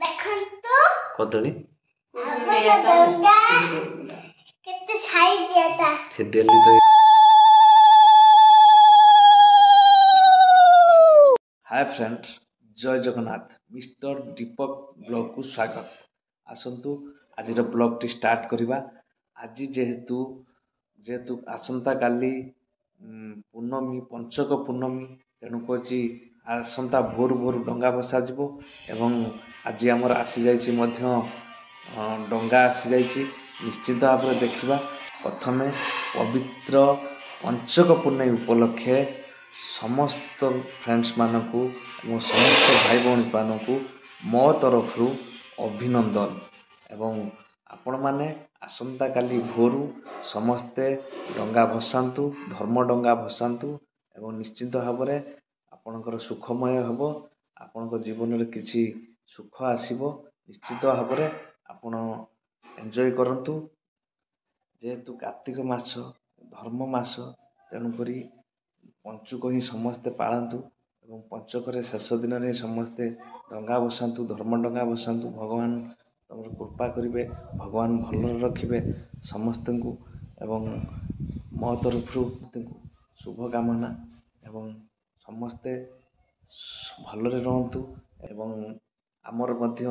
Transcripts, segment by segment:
ଦେଖନ୍ତୁ କଦଳୀ ଆମର ଡଙ୍ଗା କେତେ ସାଇଜ ଏଟା। ସେ ଡେଲି ତ हाय फ्रेंड जय जगन्नाथ मिस्टर दीपक ब्लॉग को स्वागत। आसतु आज ब्लॉग टी स्टार्ट करवा। आज जेहेतु आसंता काली पूर्णमी पंचक पूर्णमी तेणुक आसंता भोर भोर डंगा भसा जीवो एवं आज आमर आसी जाइछि मध्य डंगा आसी जाइछि। निश्चित भाव में देखा प्रथमे पवित्र पंचक पूर्णमी उपलक्षे समस्त फ्रेंड्स मानकु समस्त भाई भौणी मानकु मो तरफ अभिनंदन एवं आपण माने आसंता काली भोरु समस्ते डंगा भसातु धर्म डंगा भसातु एवं निश्चित भाव में आपणकर सुखमय हब आपण जीवन में किसी सुख आसीबो। निश्चित भाव में आपण एंजॉय करंतु जेहेतु कार्तिक मास धर्म मास तेणुकरी पंचुक ही समस्ते पालतु एवं पंचक शेष दिन में समस्ते डंगा बसातु धर्म डंगा बसातु। भगवान तुम कृपा करेंगे भगवान भल रखिए समस्त को एवं मो तरफ शुभकामना एवं समस्ते भलरे रहतु एवं आमर मध्य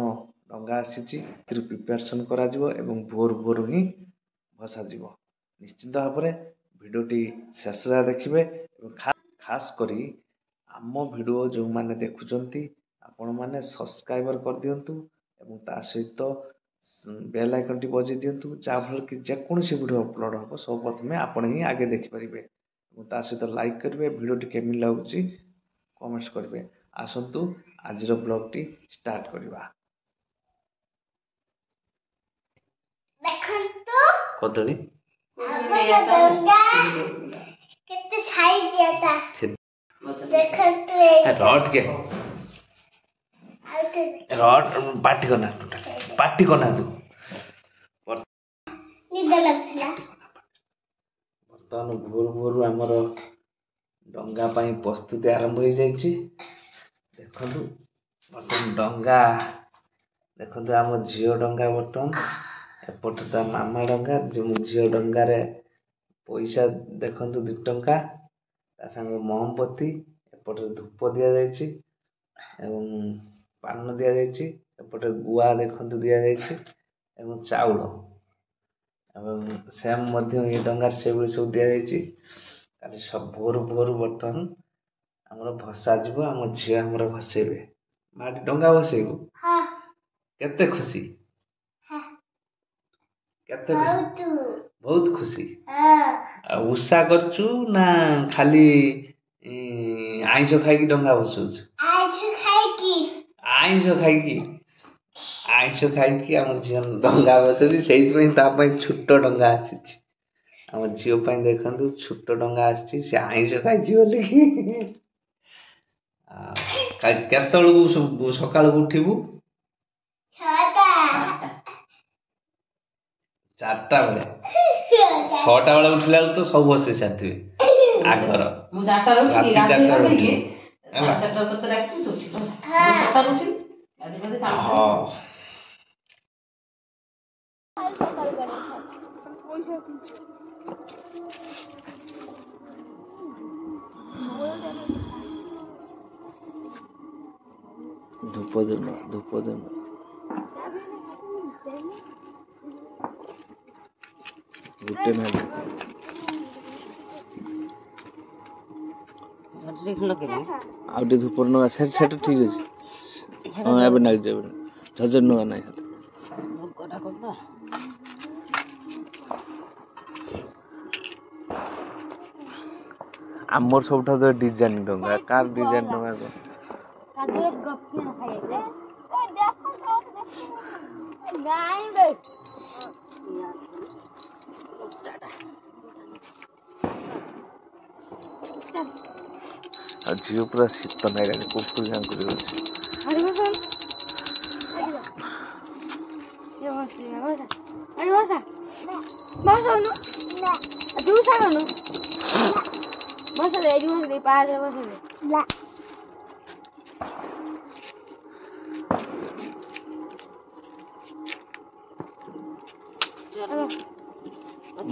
डंगा आसी प्रिपेरेसन करा एवं भोर भोर ही भसा जीव। निश्चित भाव में भिडियोटी शेष देखिए खास करी आम भिडियो जो माने देखुचंती आपण माने सब्सक्राइबर कर दियंतु एवं ता सहित बेल आइकन टी बजे दियंतु जहाँफल कि जेकोसी वीडियो अपलोड हम सब प्रथमे आपण ही आगे देखिपारे और ता सहित लाइक करेंगे भिडियोटी केमी लगुच कमेंट्स करेंगे। आसतु आज ब्लॉग टी स्टार्ट करवा। ଦେଖନ୍ତୁ कदली ଆମର ଡଙ୍ଗା କେତେ ସାଇଜ ଏଟା। ଦେଖନ୍ତୁ ଏଇ रॉड के ଆଉ रॉड पार्टी करना टोटल पार्टी करना तू ନିଦ ଲାଗୁଥିଲା। बर्तमान भोर भोर आमर डंगा पाई प्रस्तुति आरंभ हो जाइए। देखु बर्तमान डंगा देखु आम झील डंगा बर्तमान एपटे ता मामा डंगा जो झील डंगार पैसा देखु 2 टंका ता संग मोमबत्ती एपटे धूप दि जाइए एवं पान दि जाइए एपटे गुआ देखु दि जाइए एवं चाउल एवं सेम मध्य ये डंगार से सब दि जाइए। सब भोर भोर बर्तमान आमर भसा जीव आम झी आमर भसेबे माटी डंगा भसेबू हां केते खुशी हां केते खुशी बहुत खुशी। हां उषा करचु ना खाली आइंस खाई डंगा भसुच आइंस खाई आम झी डंगा भसुच से छोट डंगा आसी आम झील देखु छोट डंगा आसी आइंस खाई बोली केतु सका उठू 4टा बेले 6टा बेले उठला तो सब बसे साथी आगर राति 4टा उठी धूप देना गुटे ना आउटे धूप ना सेट ठीक अच्छे हाँ एवं नाग झजर नुआ ना आमर सब डिजाइन डंगा कार डिजाइन डंगा झील पूरा शीत नाई कुकुर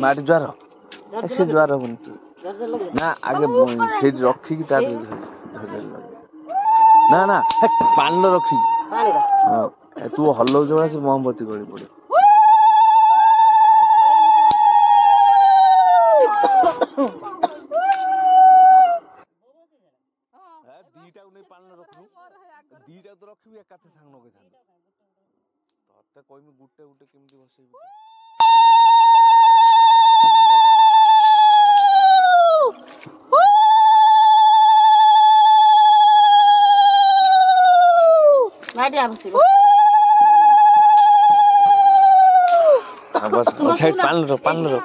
ମାଟି ଜ୍ୱାର ସେ ଜ୍ୱାର ହବନି ନା ଆଗେ ସେଇଠି ରଖିକି ତାପରେ ନା ନା ପାଣିର ରଖିକି ହଁ ତୁ ହଲଉଛ ସେ ମହମବତୀ ଗଳି ପଡିବ। ଦିଟାକୁ ନେଇ ପାଣିରେ ରଖୁନୁ ଦିଟା ତ ରଖିବି ଏକାଥେ ସାଙ୍ଗ ନଗେଇଥାନ୍ତୁ ତତେ କହିବି ଗୋଟେ ଗୋଟେ କେମିତି ବସେଇବୁ।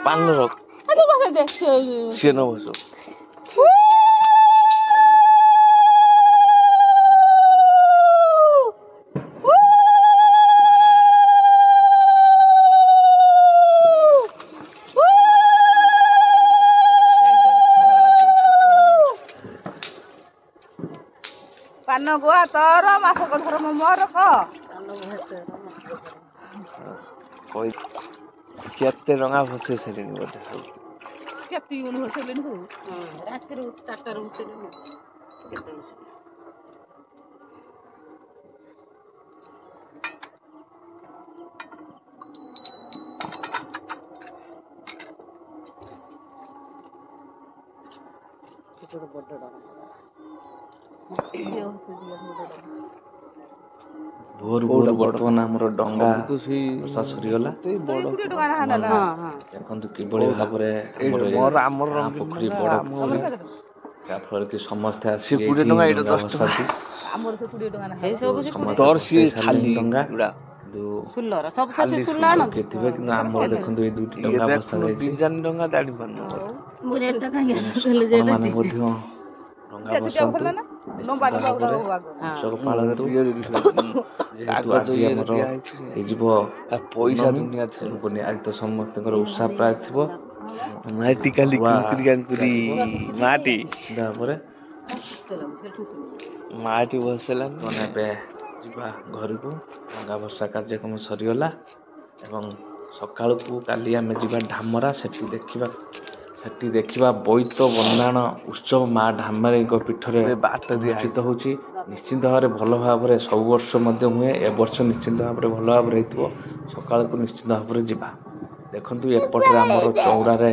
ପାଣିର ସିଏ ନ ବସ ପାନ ଗୁଆ ତୋର ମାସକ ଧର୍ମ ମୋର କେତେ ଟଙ୍କା ଭସେଇ ସାରିଣି ବୋଧେ ସବୁ କେତେ ଭସେଇଲେଣି ସବୁ ରାତିରୁ 4ଟାରୁ ଭସେଇଲେଣି କେତେ ଭସେଇଲେଣି। ଭୋରୁ ଭୋରୁ ବର୍ତ୍ତମାନ ଆମର ଡଙ୍ଗା ବର୍ଷା ସରିଗଲା ଦେଖନ୍ତୁ କିଭଳି ଭାବରେ ଆମର ପୋଖରୀ ବଡ ପୋଖରୀ ଯାହାଫଳରେ କି ସମସ୍ତେ ଆସି ଡଙ୍ଗା ଭସାନ୍ତି ଥିବେ କିନ୍ତୁ ଆମର ଦେଖନ୍ତୁ ଏଇ ଦୁଇଟି ଡଙ୍ଗା ଭସା ଯାଇଛି ଆପଣମାନେ ମଧ୍ୟ ଡଙ୍ଗା ଭସାନ୍ତୁ କୃଷକ ପାଳନ୍ତୁ ଯେହେତୁ ଆଜି ଆମର ହେଇଯିବ ପଇସା ଦୁନିଆ ଥିଲୁନି ଆଜି ତ ସମସ୍ତଙ୍କର ଉତ୍ସାହ ପ୍ରାୟ ଥିବ ମାଟି କାଲି ତାପରେ ମାଟି ବସେଇଲାନି ମାନେ ଏବେ ଯିବା ଘରକୁ ଡଙ୍ଗା ଭସା କାର୍ଯ୍ୟକ୍ରମ ସରିଗଲା ଏବଂ ସକାଳକୁ କାଲି ଆମେ ଯିବା ଢାମରା ସେଠି ଦେଖିବା ବୋଇତ ବନ୍ଦାଣ ଉତ୍ସବ ମା ଢାମରାଙ୍କ ପୀଠରେ ଅନୁଷ୍ଠିତ ହଉଛି। ନିଶ୍ଚିନ୍ତ ଭାବରେ ଭଲ ଭାବରେ ସବୁ ବର୍ଷ ମଧ୍ୟ ହୁଏ ଏ ବର୍ଷ ନିଶ୍ଚିନ୍ତ ଭାବରେ ଭଲ ଭାବରେ ହେଇଥିବ ସକାଳକୁ ନିଶ୍ଚିନ୍ତ ଭାବରେ ଯିବା। ଦେଖନ୍ତୁ ଏପଟରେ ଆମର ଚଉରାରେ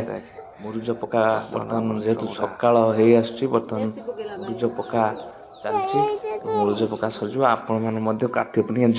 ମୁରୁଜ ପକା ବର୍ତ୍ତମାନ ଯେହେତୁ ସକାଳ ହେଇ ଆସୁଛି ବର୍ତ୍ତମାନ ମୁରୁଜ ପକା ଚାଲିଛି ମୁରୁଜ ପକା ସରିଯିବ ଆପଣମାନେ ମଧ୍ୟ କାର୍ତ୍ତିକ ପୂର୍ଣ୍ଣିମା